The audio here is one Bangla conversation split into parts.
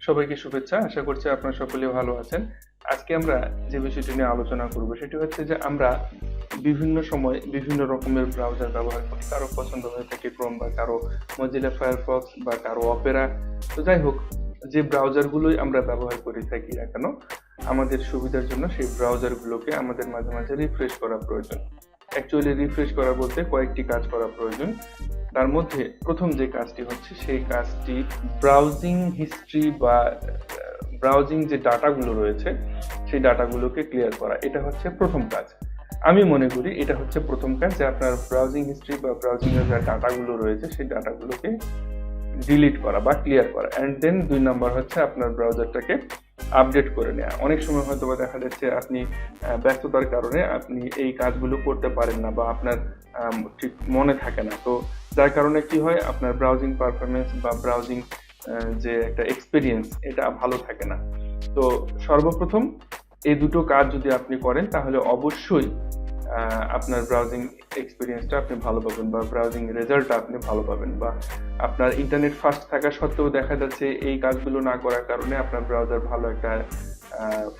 সবাইকে শুভেচ্ছা। আশা করছি আপনারা সকলে ভালো আছেন। আজকে আমরা যে বিষয়টি নিয়ে আলোচনা করব সেটি হচ্ছে যে আমরা বিভিন্ন সময় বিভিন্ন রকমের ব্রাউজার ব্যবহার করি। কারো পছন্দ হয়ে থাকে ক্রোম বা কারো মজিলা ফায়ারফক্স বা কারো অপেরা। তো যাই হোক, যে ব্রাউজারগুলোই আমরা ব্যবহার করে থাকি না কেন, আমাদের সুবিধার জন্য সেই ব্রাউজারগুলোকে আমাদের মাঝে মাঝে রিফ্রেশ করা প্রয়োজন। অ্যাকচুয়ালি রিফ্রেশ করা বলতে কয়েকটি কাজ করা প্রয়োজন। তার মধ্যে প্রথম যে কাজটি হচ্ছে সেই কাজটি ব্রাউজিং হিস্ট্রি বা ব্রাউজিং যে ডাটাগুলো রয়েছে সেই ডাটাগুলোকে ক্লিয়ার করা, এটা হচ্ছে প্রথম কাজ। আমি মনে করি এটা হচ্ছে প্রথম কাজ, যে আপনার ব্রাউজিং হিস্ট্রি বা ব্রাউজিং এর যে ডাটাগুলো রয়েছে সেই ডাটাগুলোকে ডিলিট করা বা ক্লিয়ার করা। অ্যান্ড দেন 2 নম্বর হচ্ছে আপনার ব্রাউজারটাকে আপডেট করে নেওয়া। অনেক সময় হয়তো বা দেখা যাচ্ছে আপনি ব্যস্ততার কারণে আপনি এই কাজগুলো করতে পারেন না বা আপনার ঠিক মনে থাকে না। তো যার কারণে কি হয়, আপনার ব্রাউজিং পারফরমেন্স বা ব্রাউজিং যে একটা এক্সপিরিয়েন্স এটা ভালো থাকে না। তো সর্বপ্রথম এই দুটো কাজ যদি আপনি করেন তাহলে অবশ্যই আপনার ব্রাউজিং এক্সপিরিয়েন্সটা আপনি ভালো পাবেন বা ব্রাউজিং রেজাল্টটা আপনি ভালো পাবেন। বা আপনার ইন্টারনেট ফাস্ট থাকা সত্ত্বেও দেখা যাচ্ছে এই কাজগুলো না করার কারণে আপনার ব্রাউজার ভালো একটা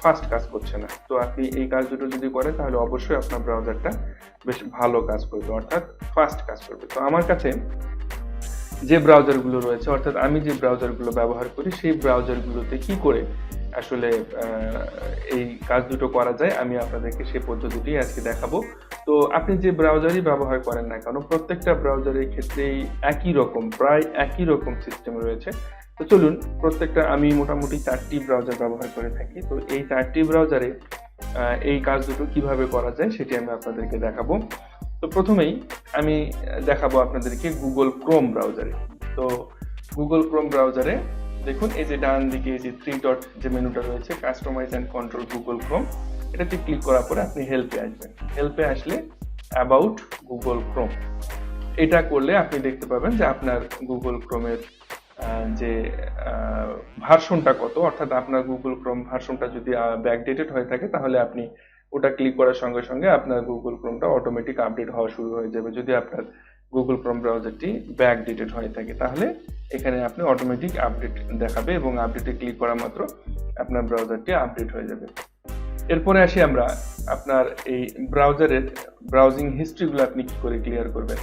ফাস্ট কাজ করছে না। তো আপনি এই কাজ দুটো যদি করেন তাহলে অবশ্যই আপনার ব্রাউজারটা বেশ ভালো কাজ করবে, অর্থাৎ ফাস্ট কাজ করবে। তো আমার কাছে যে ব্রাউজারগুলো রয়েছে, অর্থাৎ আমি যে ব্রাউজারগুলো ব্যবহার করি সেই ব্রাউজারগুলোতে কি করে আসলে এই কাজ দুটো করা যায় আমি আপনাদেরকে সেই পদ্ধতিটি আজকে দেখাবো। তো আপনি যে ব্রাউজারই ব্যবহার করেন না কেন, প্রত্যেকটা ব্রাউজারের ক্ষেত্রেই একই রকম, প্রায় একই রকম সিস্টেম রয়েছে। তো চলুন, প্রত্যেকটা আমি মোটামুটি 4টি ব্রাউজার ব্যবহার করে থাকি। তো এই 4টি ব্রাউজারে এই কাজ দুটো কিভাবে করা যায় সেটি আমি আপনাদেরকে দেখাবো। তো প্রথমেই আমি দেখাবো আপনাদেরকে গুগল ক্রোম ব্রাউজারে। তো গুগল ক্রোম ব্রাউজারে দেখুন, এই যে ডান দিকে এই যে 3 ডট যে মেনুটা রয়েছে, customise and control Google Chrome, এটাতে ক্লিক করার পরে আপনি হেল্পে আসবেন। হেল্পে আসলে অ্যাবাউট গুগল ক্রোম, এটা করলে আপনি দেখতে পাবেন যে আপনার গুগল ক্রোমের যে ভার্সনটা কত, অর্থাৎ আপনার গুগল ক্রোম ভার্সনটা যদি ব্যাকডেটেড হয়ে থাকে তাহলে আপনি ওটা ক্লিক করার সঙ্গে সঙ্গে আপনার গুগল ক্রোমটা অটোমেটিক আপডেট হওয়া শুরু হয়ে যাবে। যদি আপনার গুগল ক্রোম ব্রাউজারটি ব্যাকডেটেড হয়ে থাকে তাহলে এখানে আপনি অটোমেটিক আপডেট দেখাবে এবং আপডেটে ক্লিক করা মাত্র আপনার ব্রাউজারটি আপডেট হয়ে যাবে। এরপরে আসি আমরা আপনার এই ব্রাউজারের ব্রাউজিং হিস্ট্রিগুলো আপনি কি করে ক্লিয়ার করবেন।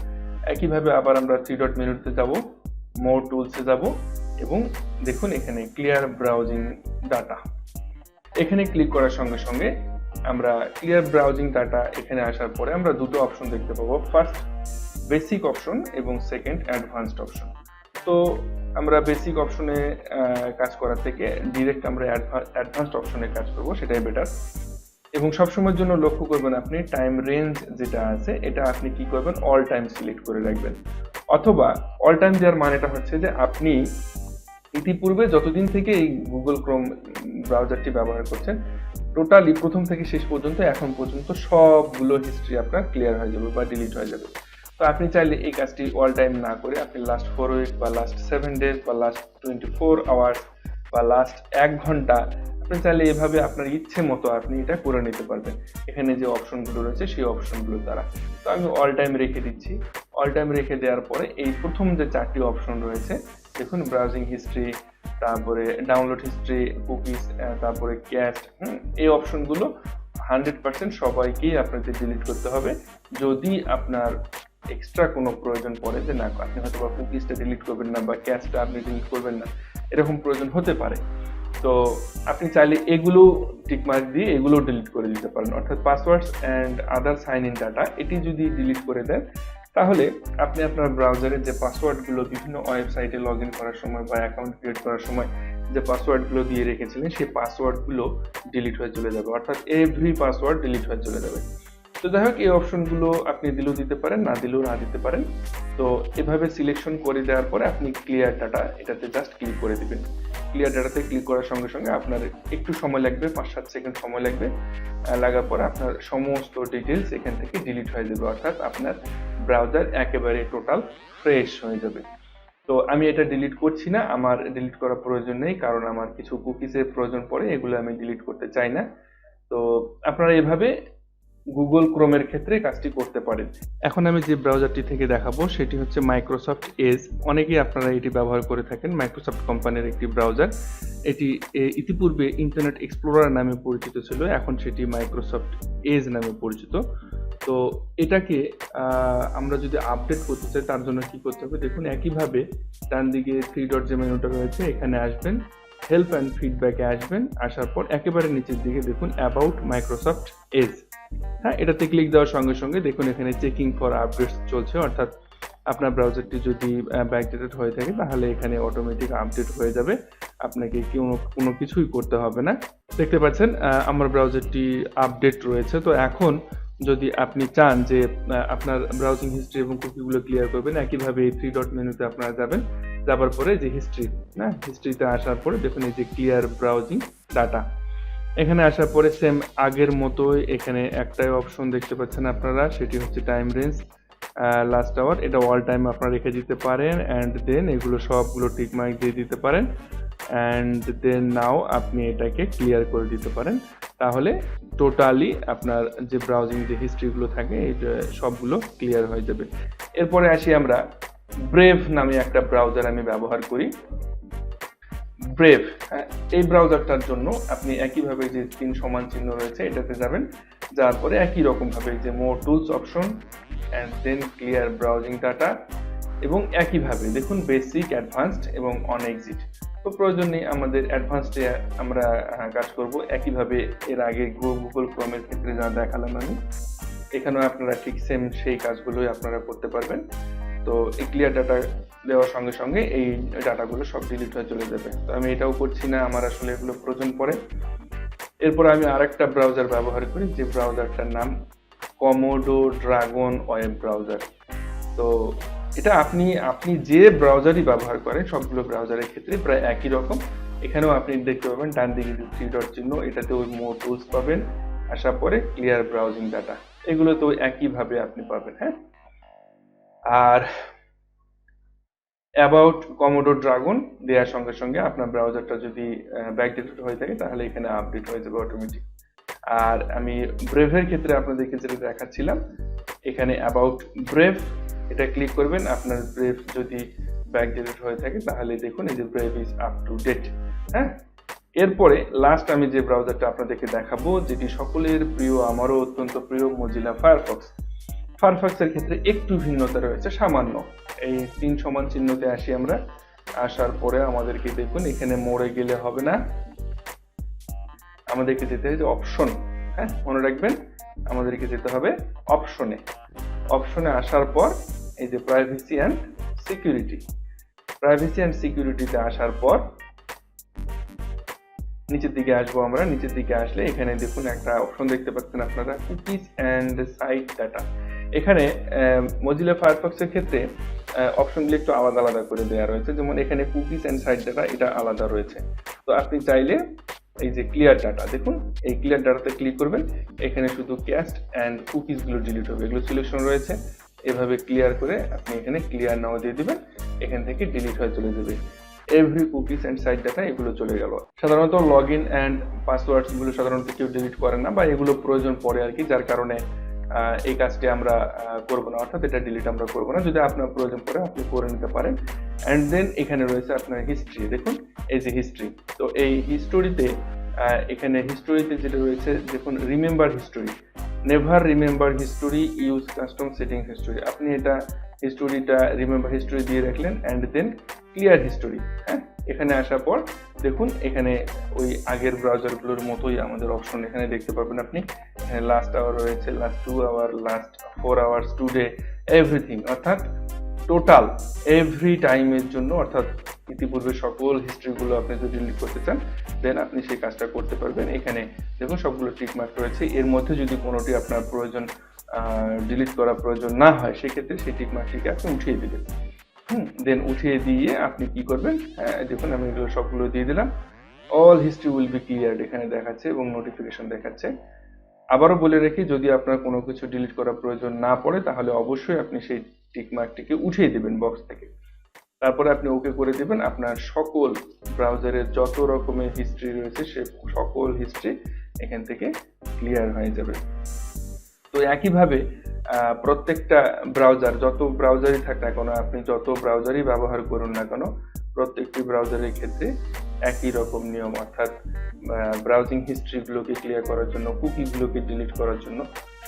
একইভাবে আবার আমরা 3 ডট মেনুতে যাব, মোর টুলসে যাব এবং দেখুন এখানে ক্লিয়ার ব্রাউজিং ডাটা, এখানে ক্লিক করার সঙ্গে সঙ্গে আমরা ক্লিয়ার ব্রাউজিং ডাটা এখানে আসার পরে আমরা দুটো অপশন দেখতে পাবো, ফার্স্ট বেসিক অপশন এবং সেকেন্ড অ্যাডভান্সড অপশন। তো আমরা বেসিক অপশনে কাজ করার থেকে ডিরেক্ট আমরা অ্যাডভান্সড অপশনে কাজ করব, সেটাই বেটার। এবং সবসময়ের জন্য লক্ষ্য করবেন আপনি টাইম রেঞ্জ যেটা আছে এটা আপনি কি করবেন, অল টাইম সিলেক্ট করে রাখবেন। অথবা অল টাইম দেওয়ার মানেটা হচ্ছে যে আপনি ইতিপূর্বে যতদিন থেকে এই গুগল ক্রোম ব্রাউজারটি ব্যবহার করছেন টোটালি প্রথম থেকে শেষ পর্যন্ত এখন পর্যন্ত সবগুলো হিস্ট্রি আপনার ক্লিয়ার হয়ে যাবে বা ডিলিট হয়ে যাবে। তো আপনি চাইলে এই কাজটি অল টাইম না করে আপনি লাস্ট 4 উইক বা লাস্ট 7 ডেজ বা লাস্ট 24 আওয়ার্স বা লাস্ট 1 ঘন্টা, আপনি চাইলে এভাবে আপনার ইচ্ছে মতো আপনি এটা করে নিতে পারবেন এখানে যে অপশনগুলো রয়েছে সেই অপশনগুলো দ্বারা। তো আমি অল টাইম রেখে দিচ্ছি। অল টাইম রেখে দেওয়ার পরে এই প্রথম যে 4টি অপশন রয়েছে দেখুন, ব্রাউজিং হিস্ট্রি, তারপরে ডাউনলোড হিস্ট্রি, কুকিজ, তারপরে ক্যাশ, এই অপশনগুলো 100% সবাইকেই আপনাকে ডিলিট করতে হবে। যদি আপনার এক্সট্রা কোনো প্রয়োজন পড়ে যে না, আপনি হয়তো বা কুকিজটা ডিলিট করবেন না বা ক্যাশটা আপনি ডিলিট করবেন না, এরকম প্রয়োজন হতে পারে। তো আপনি চাইলে এগুলো টিকমার্ক দিয়ে এগুলো ডিলিট করে দিতে পারেন, অর্থাৎ passwords and other sign in data এটি যদি ডিলিট করে দেন তাহলে আপনি আপনার ব্রাউজারের যে পাসওয়ার্ডগুলো বিভিন্ন ওয়েবসাইটে লগ ইন করার সময় বা অ্যাকাউন্ট ক্রিয়েট করার সময় যে পাসওয়ার্ডগুলো দিয়ে রেখেছিলেন সেই পাসওয়ার্ডগুলো ডিলিট হয়ে চলে যাবে, অর্থাৎ এভরি পাসওয়ার্ড ডিলিট হয়ে চলে যাবে। তো যাই হোক, এই অপশনগুলো আপনি দিলেও দিতে পারেন, না দিলেও না দিতে পারেন। তো এভাবে সিলেকশন করে দেওয়ার পরে আপনি ক্লিয়ার ডাটা এটাতে জাস্ট ক্লিক করে দিবেন। ক্লিয়ার ডাটাতে ক্লিক করার সঙ্গে সঙ্গে আপনার একটু সময় লাগবে, 5-7 সেকেন্ড সময় লাগবে। লাগার পরে আপনার সমস্ত ডিটেলস এখান থেকে ডিলিট হয়ে যাবে, অর্থাৎ আপনার ব্রাউজার একেবারে টোটাল ফ্রেশ হয়ে যাবে। তো আমি এটা ডিলিট করছি না, আমার ডিলিট করার প্রয়োজন নেই, কারণ আমার কিছু কুকিজের প্রয়োজন পড়ে, এগুলো আমি ডিলিট করতে চাই না। তো আপনারা এভাবে গুগল ক্রোমের ক্ষেত্রে কাজটি করতে পারেন। এখন আমি যে ব্রাউজারটি থেকে দেখাবো সেটি হচ্ছে মাইক্রোসফট এজ। অনেকেই আপনারা এটি ব্যবহার করে থাকেন। মাইক্রোসফট কোম্পানির একটি ব্রাউজার। এটি ইতিপূর্বে ইন্টারনেট এক্সপ্লোরার নামে পরিচিত ছিল, এখন সেটি মাইক্রোসফট এজ নামে পরিচিত। তো এটাকে আমরা যদি আপডেট করতে চাই তার জন্য কি করতে হবে, দেখুন একইভাবে ডান দিকে 3 ডট যে মেনুটা রয়েছে এখানে আসবেন, হেল্প অ্যান্ড ফিডব্যাকে আসবেন, আসার পর একেবারে নিচের দিকে দেখুন অ্যাবাউট মাইক্রোসফট এজ। হ্যাঁ, এটাতে ক্লিক দেওয়ার সঙ্গে সঙ্গে দেখুন এখানে চেকিং ফর আপডেটস চলছে, অর্থাৎ আপনার ব্রাউজারটি যদি ব্যাকডেটেড হয়ে থাকে তাহলে এখানে অটোমেটিক আপডেট হয়ে যাবে, আপনাকে কোনো কিছুই করতে হবে না। দেখতে পাচ্ছেন আমার ব্রাউজারটি আপডেট রয়েছে। তো এখন যদি আপনি চান যে আপনার ব্রাউজিং হিস্ট্রি এবং কুকিগুলো ক্লিয়ার করবেন, একইভাবে এই 3 ডট মেনুতে আপনারা যাবেন, যাবার পরে যে হিস্ট্রি, না হিস্ট্রিতে আসার পরে দেখুন এই যে ক্লিয়ার ব্রাউজিং ডাটা, এখানে আসার পরে সেম আগের মতোই এখানে একটাই অপশন দেখতে পাচ্ছেন আপনারা, সেটি হচ্ছে টাইম রেঞ্জ লাস্ট আওয়ার। এটা অল টাইম আপনারা রেখে দিতে পারেন, অ্যান্ড দেন এগুলো সবগুলো টিক মার্ক দিয়ে দিতে পারেন, অ্যান্ড দেন নাও আপনি এটাকে ক্লিয়ার করে দিতে পারেন। তাহলে টোটালি আপনার যে ব্রাউজিং যে হিস্ট্রিগুলো থাকে এটা সবগুলো ক্লিয়ার হয়ে যাবে। এরপরে আসি আমরা ব্রেভ নামে একটা ব্রাউজার আমি ব্যবহার করি। ব্রেভ, এই ব্রাউজারটার জন্য আপনি একইভাবে যে 3 সমান চিহ্ন রয়েছে এটাতে যাবেন, যাওয়ার পরে একই রকম ভাবে যে more tools option and then clear browsing data, এবং একইভাবে দেখুন বেসিক, অ্যাডভান্সড এবং অন এক্সিট। তো প্রয়োজন নেই আমাদের অ্যাডভান্সডে আমরা কাজ করব। একইভাবে এর আগে গুগল ক্রোমের ক্ষেত্রে যা দেখালাম আমি, এখানেও আপনারা ঠিক সেম সেই কাজগুলোই আপনারা করতে পারবেন। তো এই ক্লিয়ার ডাটা দেওয়ার সঙ্গে সঙ্গে এই ডাটাগুলো সব ডিলিট হয়ে চলে যাবে। তো আমি এটাও করছি না, আমার আসলে এগুলো প্রয়োজন পড়ে। এরপর আমি আরেকটা ব্রাউজার ব্যবহার করি, যে ব্রাউজারটার নাম কমোডো ড্রাগন ওয়েব ব্রাউজার। তো এটা আপনি যে ব্রাউজারই ব্যবহার করেন সবগুলো ব্রাউজারের ক্ষেত্রে প্রায় একই রকম। এখানেও আপনি দেখতে পাবেন ডান দিকে 3 ডট চিহ্ন, এটাতে ওই মোর টুলস পাবেন, আসার পরে ক্লিয়ার ব্রাউজিং ডাটা, এগুলো তো একইভাবে আপনি পাবেন। হ্যাঁ, আর অ্যাবাউট কমোডো ড্রাগন দেওয়ার সঙ্গে সঙ্গে আপনার ব্রাউজারটা যদি ব্যাকডেটেড হয়ে থাকে তাহলে এখানে আপডেট হয়ে যাবে অটোমেটিক। আর আমি ব্রেভের ক্ষেত্রে আপনাদেরকে যেটা দেখাচ্ছিলাম, এখানে অ্যাবাউট ব্রেভ এটা ক্লিক করবেন, আপনার ব্রেভ যদি ব্যাকডেটেড হয়ে থাকে তাহলে দেখুন এই যে Brave is up to date. হ্যাঁ, এরপরে লাস্ট আমি যে ব্রাউজারটা আপনাদেরকে দেখাবো, যেটি সকলের প্রিয়, আমারও অত্যন্ত প্রিয়, মজিলা ফায়ারফক্স। ফায়ারফক্সের ক্ষেত্রে একটু ভিন্নতা রয়েছে সামান্য। এই 3 সমান চিহ্নতে আসি আমরা, আসার পরে আমাদেরকে দেখুন এখানে মোড়ে গেলে হবে না, আমাদেরকে যেতে হবে অপশন। হ্যাঁ, মনে রাখবেন আমাদেরকে যেতে হবে অপশনে। অপশনে আসার পর এই যে privacy and security, privacy and সিকিউরিটিতে আসার পর নিচের দিকে আসবো আমরা। নিচের দিকে আসলে এখানে দেখুন একটা অপশন দেখতে পাচ্ছেন আপনারা, কুকিজ অ্যান্ড সাইট ডাটা। এখানে মজিলা ফায়ারফক্সের ক্ষেত্রে অপশনগুলো একটু আলাদা আলাদা করে দেওয়া রয়েছে, যেমন এখানে কুকিজ অ্যান্ড সাইট ডাটা এটা আলাদা রয়েছে। তো আপনি চাইলে এই যে ক্লিয়ার ডাটা, দেখুন এই ক্লিয়ার ডাটাতে ক্লিক করবেন, এখানে শুধু ক্যাস্ট অ্যান্ড কুকিজগুলো ডিলিট হবে, এগুলো সিলেকশন রয়েছে। এভাবে ক্লিয়ার করে আপনি এখানে ক্লিয়ার নাও দিয়ে দিবেন, এখান থেকে ডিলিট হয়ে চলে যাবে every cookies and site data, এগুলো চলে গেল। সাধারণত লগ ইন অ্যান্ড পাসওয়ার্ডস গুলো সাধারণত কেউ ডিলিট করে না, বা এগুলো প্রয়োজন পড়ে আর কি, যার কারণে এই কাজটি আমরা করবো না, অর্থাৎ এটা ডিলিট আমরা করবো না। যদি আপনার প্রয়োজন পড়ে আপনি করে নিতে পারেন। অ্যান্ড দেন এখানে রয়েছে আপনার হিস্ট্রি, দেখুন এই যে হিস্ট্রি। তো এই হিস্টোরিতে এখানে হিস্টোরিতে যেটা রয়েছে দেখুন, remember history, never remember history, use custom setting history. আপনি এটা হিস্টোরিটা রিমেম্বার হিস্টোরি দিয়ে রাখলেন, অ্যান্ড দেন ক্লিয়ার হিস্টোরি। হ্যাঁ, এখানে আসার পর দেখুন এখানে ওই আগের ব্রাউজারগুলোর মতোই আমাদের অপশন এখানে দেখতে পাবেন আপনি। এখানে লাস্ট আওয়ার রয়েছে, last 2 hour, last 4 hours, today, everything, অর্থাৎ টোটাল এভরি টাইমের জন্য, অর্থাৎ ইতিপূর্বে সকল হিস্ট্রিগুলো আপনি যদি ডিলিট করতে চান দেন আপনি সেই কাজটা করতে পারবেন। এখানে দেখুন সবগুলো টিকমার্ক রয়েছে, এর মধ্যে যদি কোনোটি আপনার প্রয়োজন ডিলিট করা প্রয়োজন না হয় সেক্ষেত্রে সেই টিকমার্কটিকে আপনি উঠিয়ে দেবেন। দেন উঠিয়ে দিয়ে আপনি কি করবেন, দেখুন আমি এগুলো সবগুলো দিয়ে দিলাম, all history will be cleared এখানে দেখাচ্ছে এবং নোটিফিকেশন দেখাচ্ছে। আবারও বলে রাখি, যদি আপনার কোনো কিছু ডিলিট করার প্রয়োজন না পড়ে তাহলে অবশ্যই আপনি সেই টিকমার্কটিকে উঠিয়ে দেবেন বক্স থেকে, তারপরে আপনি ওকে করে দিবেন। আপনার সকল ব্রাউজারের যত রকমের হিস্ট্রি রয়েছে সে সকল হিস্ট্রি এখান থেকে ক্লিয়ার হয়ে যাবে। তো একইভাবে প্রত্যেকটা ব্রাউজার, যত ব্রাউজারই থাক না কেন, আপনি যত ব্রাউজারই ব্যবহার করুন না কেন, প্রত্যেকটি ব্রাউজারের ক্ষেত্রে একই রকম নিয়ম, অর্থাৎ ব্রাউজিং হিস্ট্রিগুলোকে ক্লিয়ার করার জন্য, কুকিগুলোকে ডিলিট করার জন্য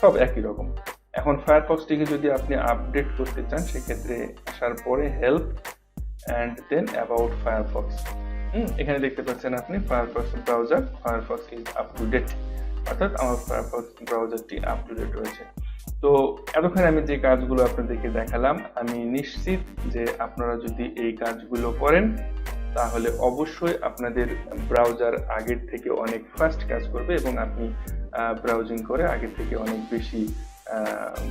সব একই রকম। এখন ফায়ারফক্সটিকে যদি আপনি আপডেট করতে চান, সেক্ষেত্রে আসার পরে help and then about Firefox, এখানে দেখতে পাচ্ছেন আপনি Firefox browser, Firefox is up to date, অর্থাৎ আমার ফায়ারফক্স ব্রাউজারটি আপ টু ডেট রয়েছে। তো এতক্ষণ আমি যে কাজগুলো আপনাদেরকে দেখালাম, আমি নিশ্চিত যে আপনারা যদি এই কাজগুলো করেন তাহলে অবশ্যই আপনাদের ব্রাউজার আগের থেকে অনেক ফাস্ট কাজ করবে এবং আপনি ব্রাউজিং করে আগের থেকে অনেক বেশি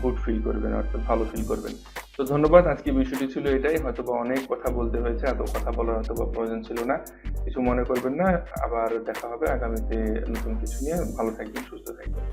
গুড ফিল করবেন, অর্থাৎ ভালো ফিল করবেন। তো ধন্যবাদ। আজকে বিষয়টি ছিল এটাই, হয়তোবা অনেক কথা বলতে হয়েছে, এত কথা বলার হয়তোবা প্রয়োজন ছিল না, কিছু মনে করবেন না। আবার দেখা হবে আগামীতে নতুন কিছু নিয়ে। ভালো থাকবেন, সুস্থ থাকবেন।